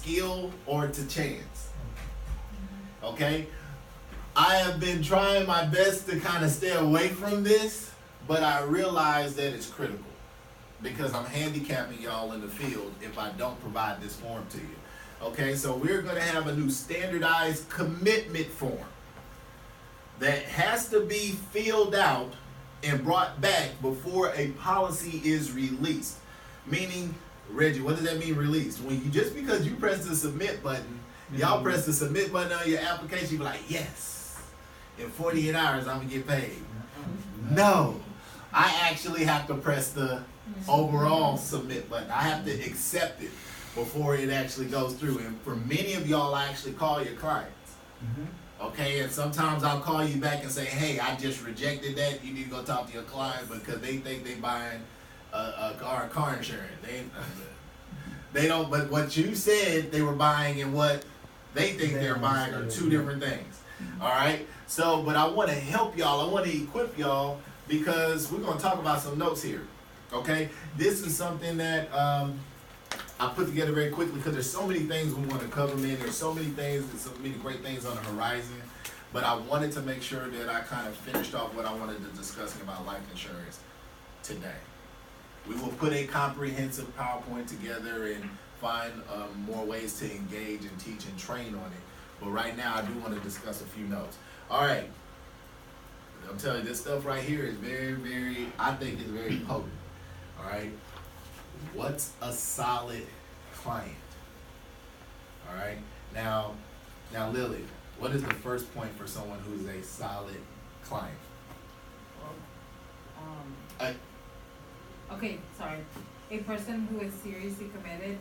skill or to chance. Okay? I have been trying my best to kind of stay away from this, but I realize that it's critical because I'm handicapping y'all in the field if I don't provide this form to you. Okay, so we're going to have a new standardized commitment form that has to be filled out and brought back before a policy is released. Meaning, Reggie, what does that mean released? When you just because you press the submit button, y'all press the submit button on your application, you be like, yes, in 48 hours I'm gonna get paid. No, I actually have to press the overall submit button. I have to accept it before it actually goes through. And for many of y'all, I actually call your clients. Okay, and sometimes I'll call you back and say, hey, I just rejected that. You need to go talk to your client because they think they buying a car insurance. They don't, but what you said they were buying and what they think they're buying are two different things. All right, so, but I want to help y'all. I want to equip y'all because we're going to talk about some notes here. Okay, this is something that I put together very quickly because there's so many things we want to cover, man. There's so many things, there's so many great things on the horizon. But I wanted to make sure that I kind of finished off what I wanted to discuss about life insurance today. We will put a comprehensive PowerPoint together and find more ways to engage and teach and train on it. But right now, I do want to discuss a few notes. All right. I'm telling you, this stuff right here is very, very, I think it's very potent. All right. What's a solid client? All right. Now, Lily, what is the first point for someone who's a solid client? Okay, sorry. A person who is seriously committed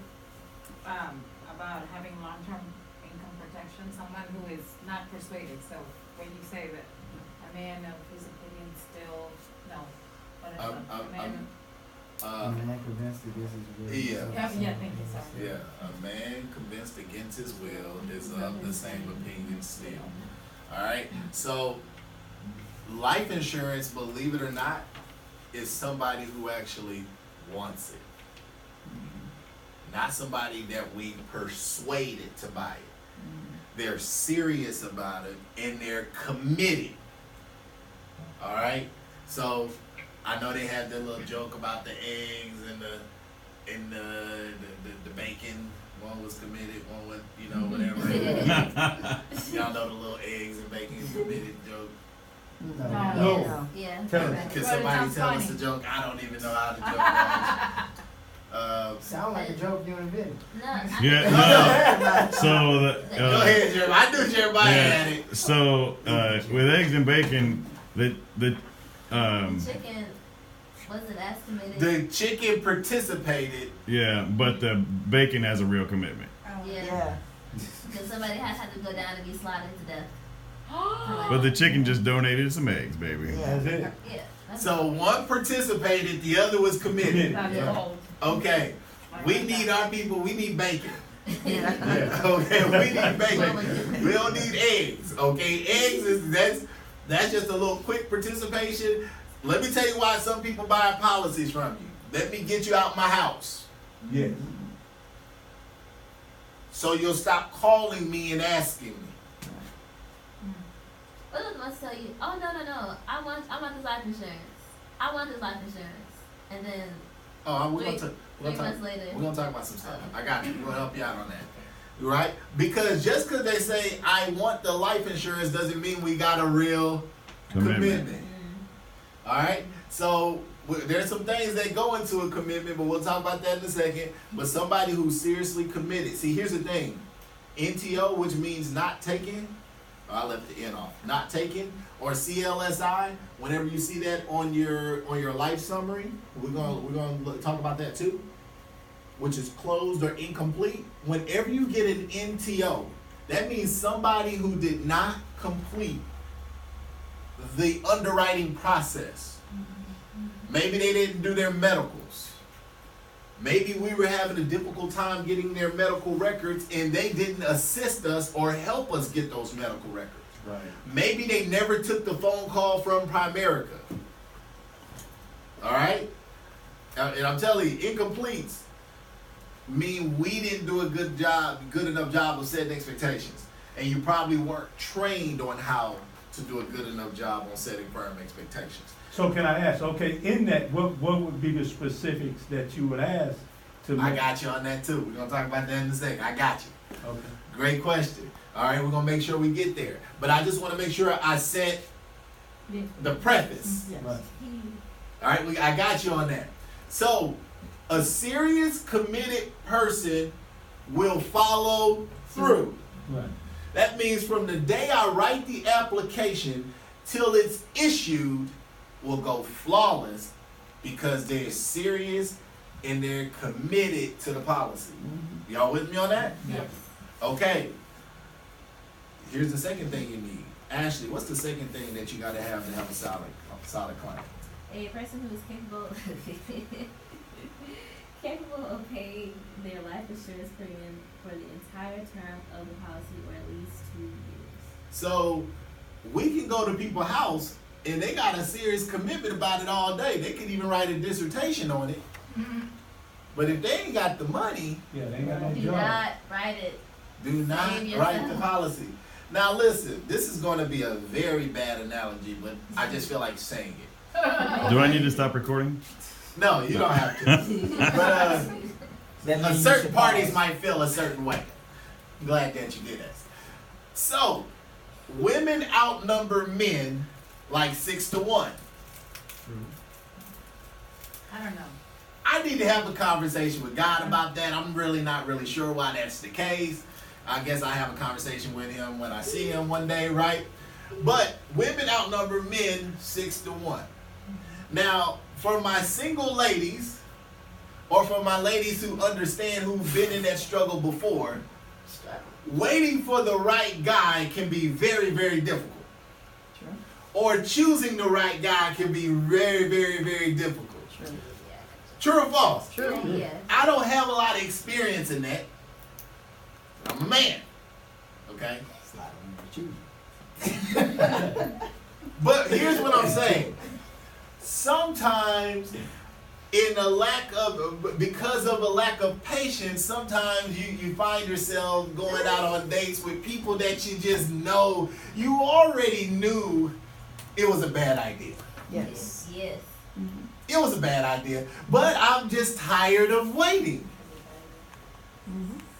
about having long-term income protection, someone who is not persuaded. So when you say that a man of his opinion still, no. A man convinced against his will. Yeah. Yeah, thank you, sorry. Yeah, a man convinced against his will is of the same opinion still. All right, so life insurance, believe it or not, is somebody who actually wants it. Not somebody that we persuaded to buy it. They're serious about it and they're committed. All right, so I know they had their little joke about the eggs and the bacon. One was committed, one was, you know, whatever. Y'all know the little eggs and bacon committed joke. No. Yeah. Can somebody tell us the joke? I don't even know how the joke goes. Sound like a joke you invented. No. Yeah, no. So, Go ahead, Jeremiah. I knew Jeremiah had it. So, with eggs and bacon, the Chicken wasn't estimated. The chicken participated. yeah, but the bacon has a real commitment. Yeah. Because somebody had to go down and be slaughtered to death. But the chicken just donated some eggs, baby. That's it. Yeah. So one participated, the other was committed. Okay. We need our people, we need bacon. Okay, we need bacon. We don't need eggs. Okay, eggs that's just a little quick participation. Let me tell you why some people buy policies from you. Let me get you out my house. Yes. So you'll stop calling me and asking me. What if I tell you, oh no, I want this life insurance. I want this life insurance. And then We're gonna talk about some stuff. I got you. We're gonna help you out on that. Right? Because just because they say I want the life insurance doesn't mean we got a real commitment. All right? So there's some things that go into a commitment, but we'll talk about that in a second. But somebody who's seriously committed. See, here's the thing. NTO, which means not taken. I left the N off. Not taken, or CLSI. Whenever you see that on your life summary, we're gonna talk about that too, which is closed or incomplete. Whenever you get an NTO, that means somebody who did not complete the underwriting process. Maybe they didn't do their medicals. Maybe we were having a difficult time getting their medical records and they didn't assist us or help us get those medical records. Right. Maybe they never took the phone call from Primerica. All right? And I'm telling you, incompletes, mean we didn't do a good enough job of setting expectations. And you probably weren't trained on how to do a good enough job on setting firm expectations. So can I ask, okay, in that, what would be the specifics that you would ask to I make? got you on that too. We're gonna talk about that in a second. I got you. Okay. Great question. All right, we're gonna make sure we get there. But I just wanna make sure I set the preface. Right. All right, I got you on that. So, a serious, committed person will follow through. Right. That means from the day I write the application till it's issued will go flawless because they're serious and they're committed to the policy. Y'all with me on that? Yes. Okay. Here's the second thing you need. Ashley, what's the second thing that you gotta have a solid client? A person who is capable of paying their life insurance premium for the entire term of the policy or at least 2 years. So we can go to people's house and they got a serious commitment about it all day. They could even write a dissertation on it. But if they ain't got the money, Yeah, they ain't got no Do job. not write it. do not Save write yourself. the policy. Now listen, this is going to be a very bad analogy, but I just feel like saying it. Do I need to stop recording? No, you don't have to. But That means you certain should parties pause. might feel a certain way. Glad that you did that. So, women outnumber men like 6-1. I don't know. I need to have a conversation with God about that. I'm really not really sure why that's the case. I guess I have a conversation with him when I see him one day, right? But women outnumber men 6-1. Now, for my single ladies, or for my ladies who understand who've been in that struggle before, waiting for the right guy can be very, very difficult. Or choosing the right guy can be very, very, very difficult. True or false? Yeah. I don't have a lot of experience in that. I'm a man. Okay? But here's what I'm saying. Sometimes because of a lack of patience, sometimes you find yourself going out on dates with people that you just know, you already knew it was a bad idea. Yes. Yes. It was a bad idea, but I'm just tired of waiting.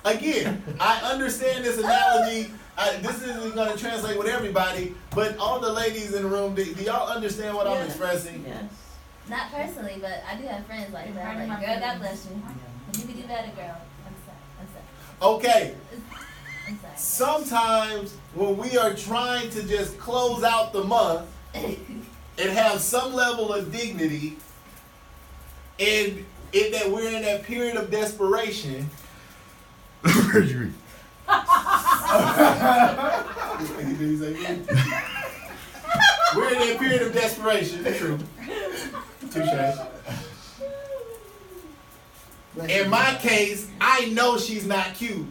Again, I understand this analogy. This isn't going to translate with everybody, but all the ladies in the room, do y'all understand what I'm expressing? Yes. Not personally, but I do have friends like that. Hurting Like, my girl, God feelings. bless you. If you could do better, girl. I'm sorry. Okay, I'm sorry. sometimes when we are trying to just close out the month and have some level of dignity, and in that we're in that period of desperation, Perjury. we're in that period of desperation. True. Touche. In my case, I know she's not cute,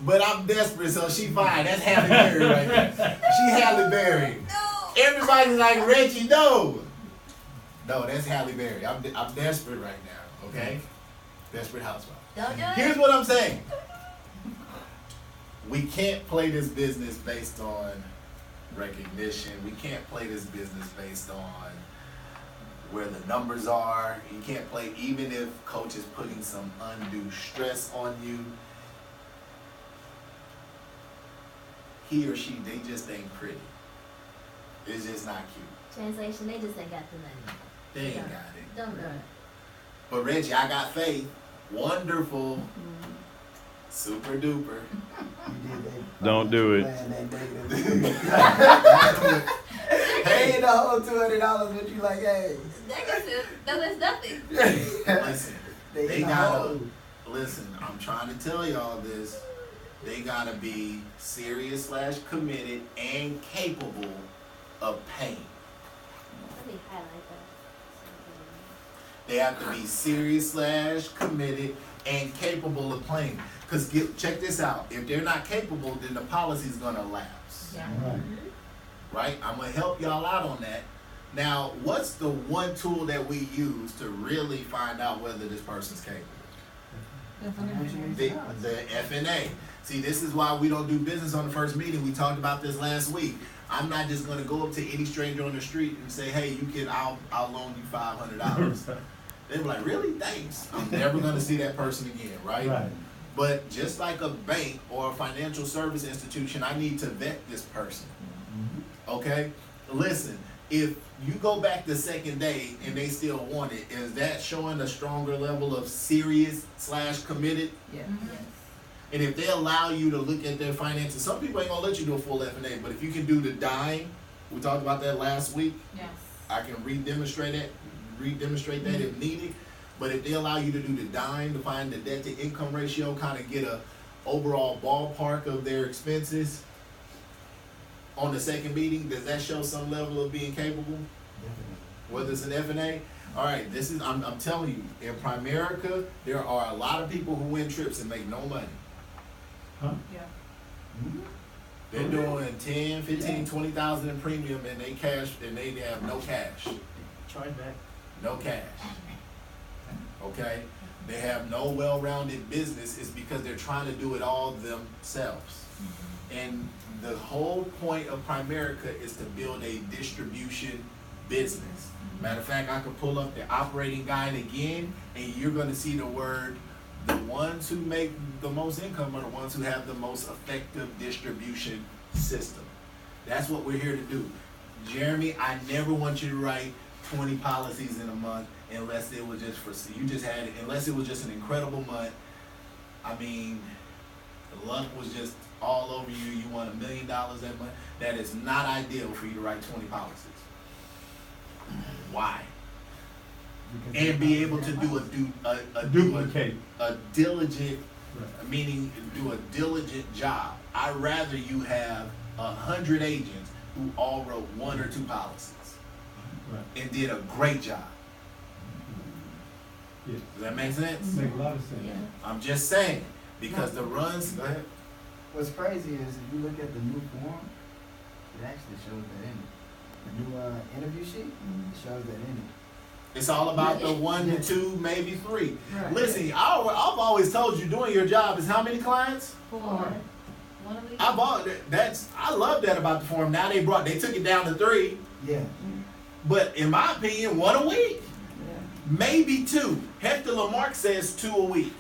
but I'm desperate, so she fine. That's Halle Berry right there. She Halle Berry. Everybody's like, Reggie, no. No, that's Halle Berry. I'm desperate right now, okay? Desperate housewife. Don't do it. Here's what I'm saying. We can't play this business based on recognition. We can't play this business based on where the numbers are. You can't play even if coach is putting some undue stress on you. He or she, they just ain't pretty. It's just not cute. Translation, they just ain't got the money. They ain't got it. Don't do it. But Reggie, I got faith. Wonderful. Super duper. Don't do it. Hey, the whole $200, but you like, hey. That's nothing. Listen, they in the gotta, hole. listen, I'm trying to tell y'all this. They gotta be serious / committed and capable of paying. Let me highlight that. They have to be serious / committed and capable of paying. Because check this out. If they're not capable, then the policy's gonna lapse. Yeah. Right. Right? I'm gonna help y'all out on that. Now, what's the one tool that we use to really find out whether this person's capable? The FNA. See, this is why we don't do business on the first meeting. We talked about this last week. I'm not just gonna go up to any stranger on the street and say, hey, I'll loan you $500. They be like, really? Thanks. I'm never gonna see that person again, right? Right. But just like a bank or a financial service institution, I need to vet this person. Okay? Listen, if you go back the second day and they still want it, is that showing a stronger level of serious/committed? Yeah. And if they allow you to look at their finances, some people ain't gonna let you do a full F&A, but if you can do the dime, we talked about that last week, Yes. I can redemonstrate that if needed. But if they allow you to do the dime, to find the debt to income ratio, kind of get a overall ballpark of their expenses on the second meeting, does that show some level of being capable? Whether it's an F&A? All right, I'm telling you, in Primerica, there are a lot of people who win trips and make no money. Huh? Yeah. They're doing 10, 15, 20,000 in premium and they have no cash. Try back. No cash. Okay? They have no well-rounded business. It's because they're trying to do it all themselves. And the whole point of Primerica is to build a distribution business. Matter of fact, I could pull up the operating guide again, and you're gonna see the word, the ones who make the most income are the ones who have the most effective distribution system. That's what we're here to do. Jeremy, I never want you to write 20 policies in a month unless it was just unless it was just an incredible month. I mean, the luck was just all over you. You won $1 million that month. That is not ideal for you to write 20 policies. Why? And be able to do Duplicate. a diligent, Right. meaning do a diligent job. I'd rather you have 100 agents who all wrote 1 or 2 policies Right. and did a great job. Yeah. Does that make sense? Make a lot of sense. Yeah. I'm just saying, because the runs, go ahead. What's crazy is if you look at the new form, it actually shows that in it. The new interview sheet, it shows that in it. It's all about the 1 to 2, maybe 3. Right. Listen, I've always told you, doing your job is how many clients? 4. One of these. I love that about the form. Now they took it down to 3, Yeah. but in my opinion, 1 a week, Yeah. maybe 2. Hector Lamarck says 2 a week.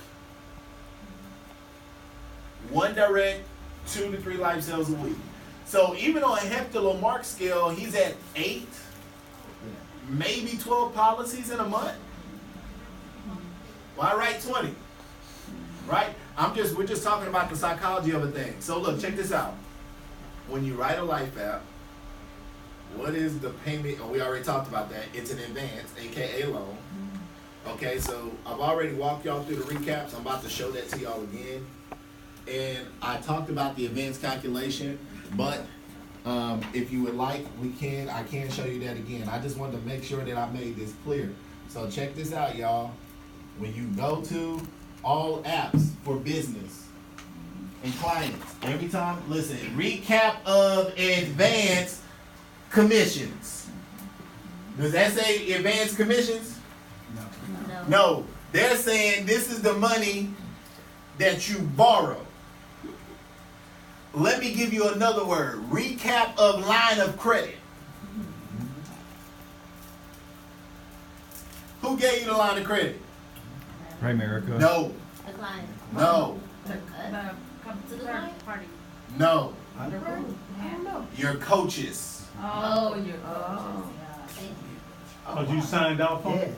1 direct, 2 to 3 life sales a week. So even on a Hector Lamarck scale, he's at 8, maybe 12 policies in a month. Why write 20? Right? We're just talking about the psychology of a thing. So look, check this out. When you write a life app, what is the payment? Oh, we already talked about that. It's an advance, aka loan. Okay, so I've already walked y'all through the recaps. I'm about to show that to y'all again. And I talked about the advance calculation, but if you would like, I can show you that again. I just wanted to make sure that I made this clear. So check this out, y'all. When you go to all apps for business and clients, every time, listen, recap of advance commissions. Does that say advance commissions? No. No. No, they're saying this is the money that you borrow. Let me give you another word. Recap of line of credit. Who gave you the line of credit? Primerica. No, The client. no, The To the third client? party. no. Under who? Yeah. Your coaches. Oh, your Oh. coaches, Thank you. Cause you signed off on Yeah. it?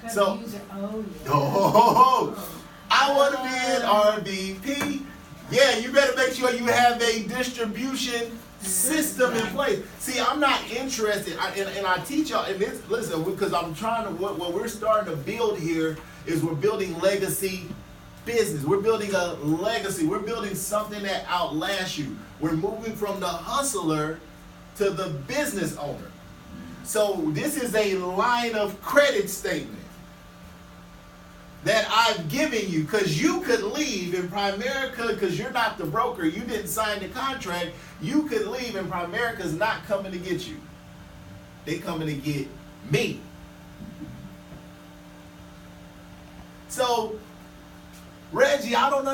yeah. So- Cause you use it- oh, yeah. Oh, I want to be an RVP. Yeah, you better make sure you have a distribution system in place. See, I'm not interested, and I teach y'all, and this, listen, because I'm trying to, what we're starting to build here is we're building legacy business. We're building a legacy. We're building something that outlasts you. We're moving from the hustler to the business owner. So this is a line of credit statement that I've given you, because you could leave in Primerica, because you're not the broker, you didn't sign the contract, you could leave and Primerica's not coming to get you. They coming to get me. So, Reggie, I don't understand.